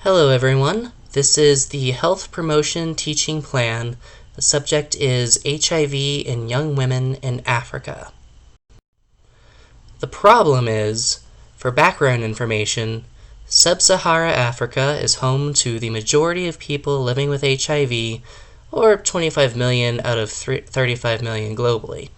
Hello everyone, this is the Health Promotion Teaching Plan. The subject is HIV in young women in Africa. The problem is, for background information, Sub-Sahara Africa is home to the majority of people living with HIV, or 25 million out of 35 million globally.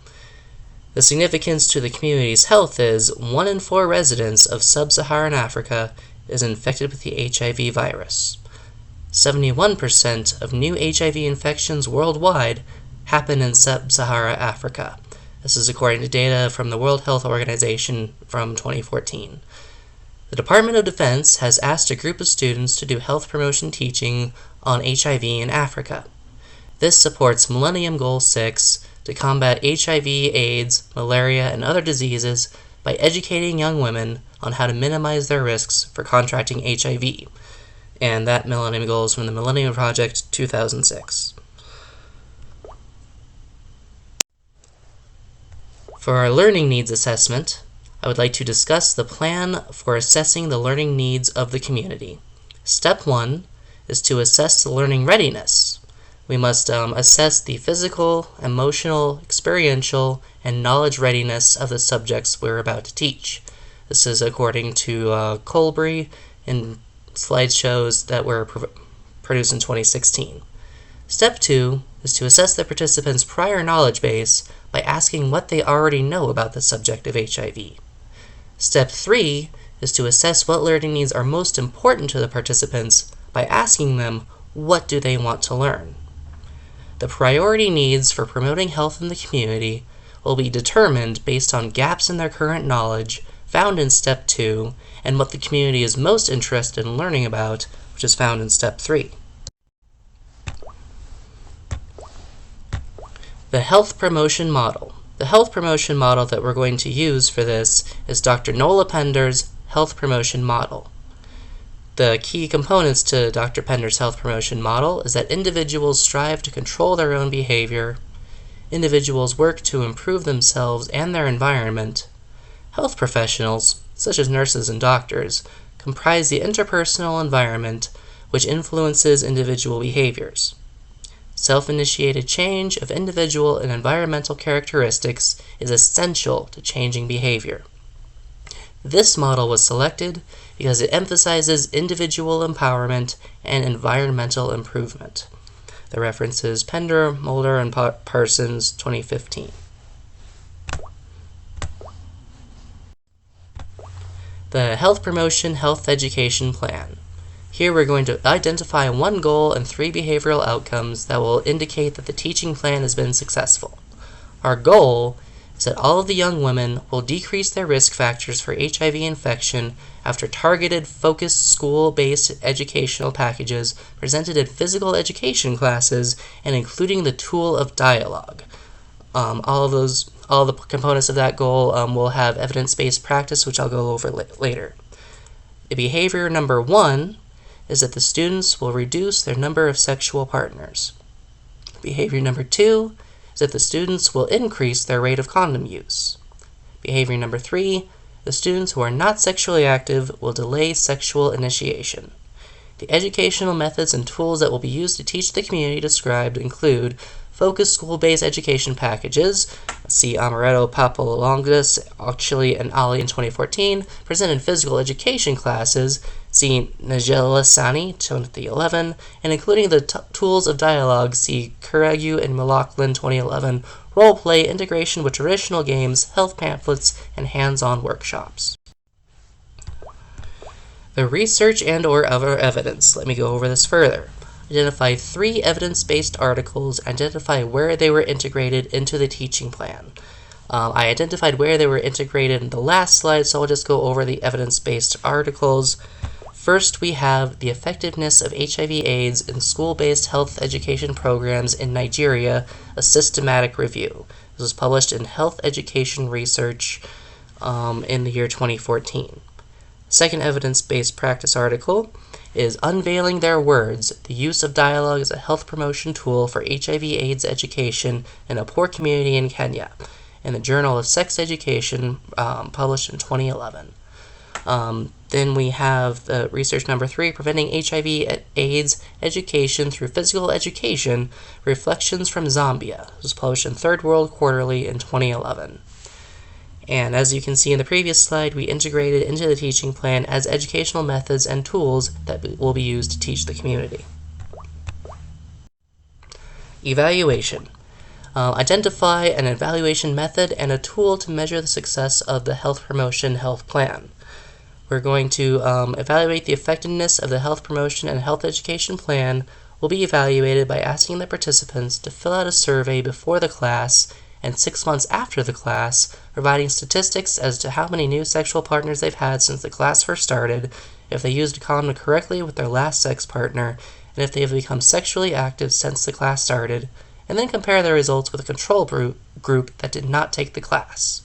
The significance to the community's health is 1 in 4 residents of Sub-Saharan Africa is infected with the HIV virus. 71% of new HIV infections worldwide happen in Sub-Saharan Africa. This is according to data from the World Health Organization from 2014. The Department of Defense has asked a group of students to do health promotion teaching on HIV in Africa. This supports Millennium Goal 6 to combat HIV, AIDS, malaria, and other diseases by educating young women on how to minimize their risks for contracting HIV. And that Millennium Goal is from the Millennium Project 2006. For our learning needs assessment, I would like to discuss the plan for assessing the learning needs of the community. Step 1 is to assess the learning readiness. We must assess the physical, emotional, experiential, and knowledge readiness of the subjects we're about to teach. This is according to Colbury in slideshows that were produced in 2016. Step 2 is to assess the participants' prior knowledge base by asking what they already know about the subject of HIV. Step 3 is to assess what learning needs are most important to the participants by asking them what do they want to learn. The priority needs for promoting health in the community will be determined based on gaps in their current knowledge found in Step 2 and what the community is most interested in learning about, which is found in Step 3. The Health Promotion Model. The health promotion model that we're going to use for this is Dr. Nola Pender's Health Promotion Model. The key components to Dr. Pender's health promotion model is that individuals strive to control their own behavior, individuals work to improve themselves and their environment, health professionals, such as nurses and doctors, comprise the interpersonal environment which influences individual behaviors. Self-initiated change of individual and environmental characteristics is essential to changing behavior. This model was selected because it emphasizes individual empowerment and environmental improvement. The reference is Pender, Mulder, and Parsons, 2015. The Health Promotion Health Education Plan. Here we're going to identify 1 goal and 3 behavioral outcomes that will indicate that the teaching plan has been successful. Our goal is that all of the young women will decrease their risk factors for HIV infection after targeted, focused, school-based educational packages presented in physical education classes and including the tool of dialogue. All the components of that goal will have evidence-based practice, which I'll go over later. The behavior number 1 is that the students will reduce their number of sexual partners. Behavior number 2 is that the students will increase their rate of condom use. Behavior number 3, the students who are not sexually active will delay sexual initiation. The educational methods and tools that will be used to teach the community described include focused school-based education packages, see Amaretto, Papalongas, Ochili, and Ali in 2014, presented physical education classes, see Najela Sani, 2011, and including the tools of dialogue, see Kuragu and McLaughlin, 2011, role-play, integration with traditional games, health pamphlets, and hands-on workshops. The research and/or other evidence. Let me go over this further. Identify 3 evidence-based articles, identify where they were integrated into the teaching plan. I identified where they were integrated in the last slide, so I'll just go over the evidence-based articles. First, we have the effectiveness of HIV/AIDS in school-based health education programs in Nigeria, a systematic review. This was published in Health Education Research in the year 2014. Second evidence-based practice article is Unveiling Their Words, the Use of Dialogue as a Health Promotion Tool for HIV/AIDS Education in a Poor Community in Kenya, in the Journal of Sex Education, published in 2011. Then we have research number 3, preventing HIV/AIDS education through physical education, Reflections from Zambia. It was published in Third World Quarterly in 2011. And as you can see in the previous slide, we integrated into the teaching plan as educational methods and tools that will be used to teach the community. Evaluation. Identify an evaluation method and a tool to measure the success of the health promotion health plan. We're going to evaluate the effectiveness of the health promotion and health education plan. Will be evaluated by asking the participants to fill out a survey before the class and 6 months after the class, providing statistics as to how many new sexual partners they've had since the class first started, if they used a condom correctly with their last sex partner, and if they have become sexually active since the class started, and then compare their results with a control group that did not take the class.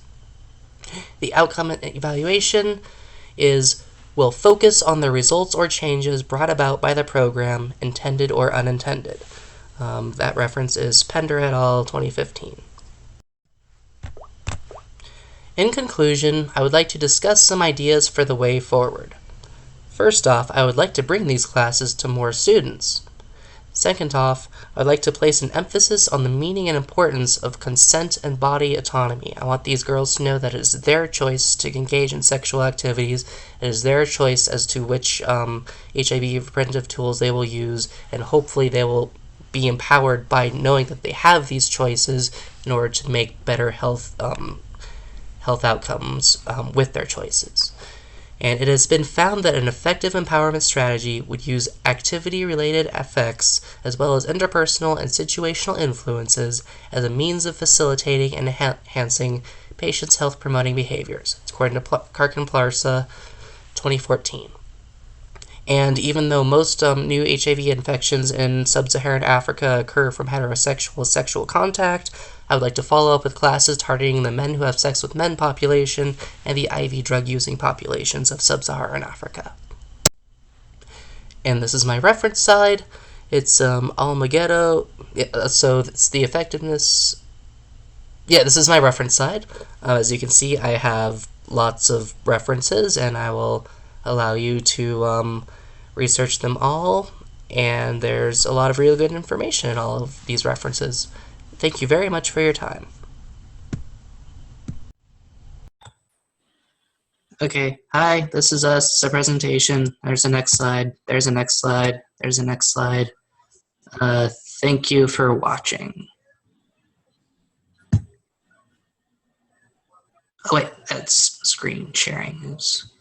The outcome evaluation will focus on the results or changes brought about by the program, intended or unintended. That reference is Pender et al. 2015. In conclusion, I would like to discuss some ideas for the way forward. First off, I would like to bring these classes to more students. Second off, I'd like to place an emphasis on the meaning and importance of consent and body autonomy. I want these girls to know that it is their choice to engage in sexual activities. It is their choice as to which HIV preventive tools they will use, and hopefully they will be empowered by knowing that they have these choices in order to make better health outcomes with their choices. And it has been found that an effective empowerment strategy would use activity-related effects as well as interpersonal and situational influences as a means of facilitating and enhancing patients' health-promoting behaviors. It's according to Karkin-Plarsa, 2014. And even though most new HIV infections in sub-Saharan Africa occur from heterosexual sexual contact, I would like to follow up with classes targeting the men who have sex with men population and the IV drug-using populations of sub-Saharan Africa. And this is my reference side. It's Almaguero. So it's the effectiveness. Yeah, this is my reference side. As you can see, I have lots of references, and I will allow you to research them all. And there's a lot of really good information in all of these references. Thank you very much for your time. Okay, hi, this is us. It's a presentation. There's the next slide. There's the next slide. There's the next slide. Thank you for watching. Oh wait, that's screen sharing. Oops.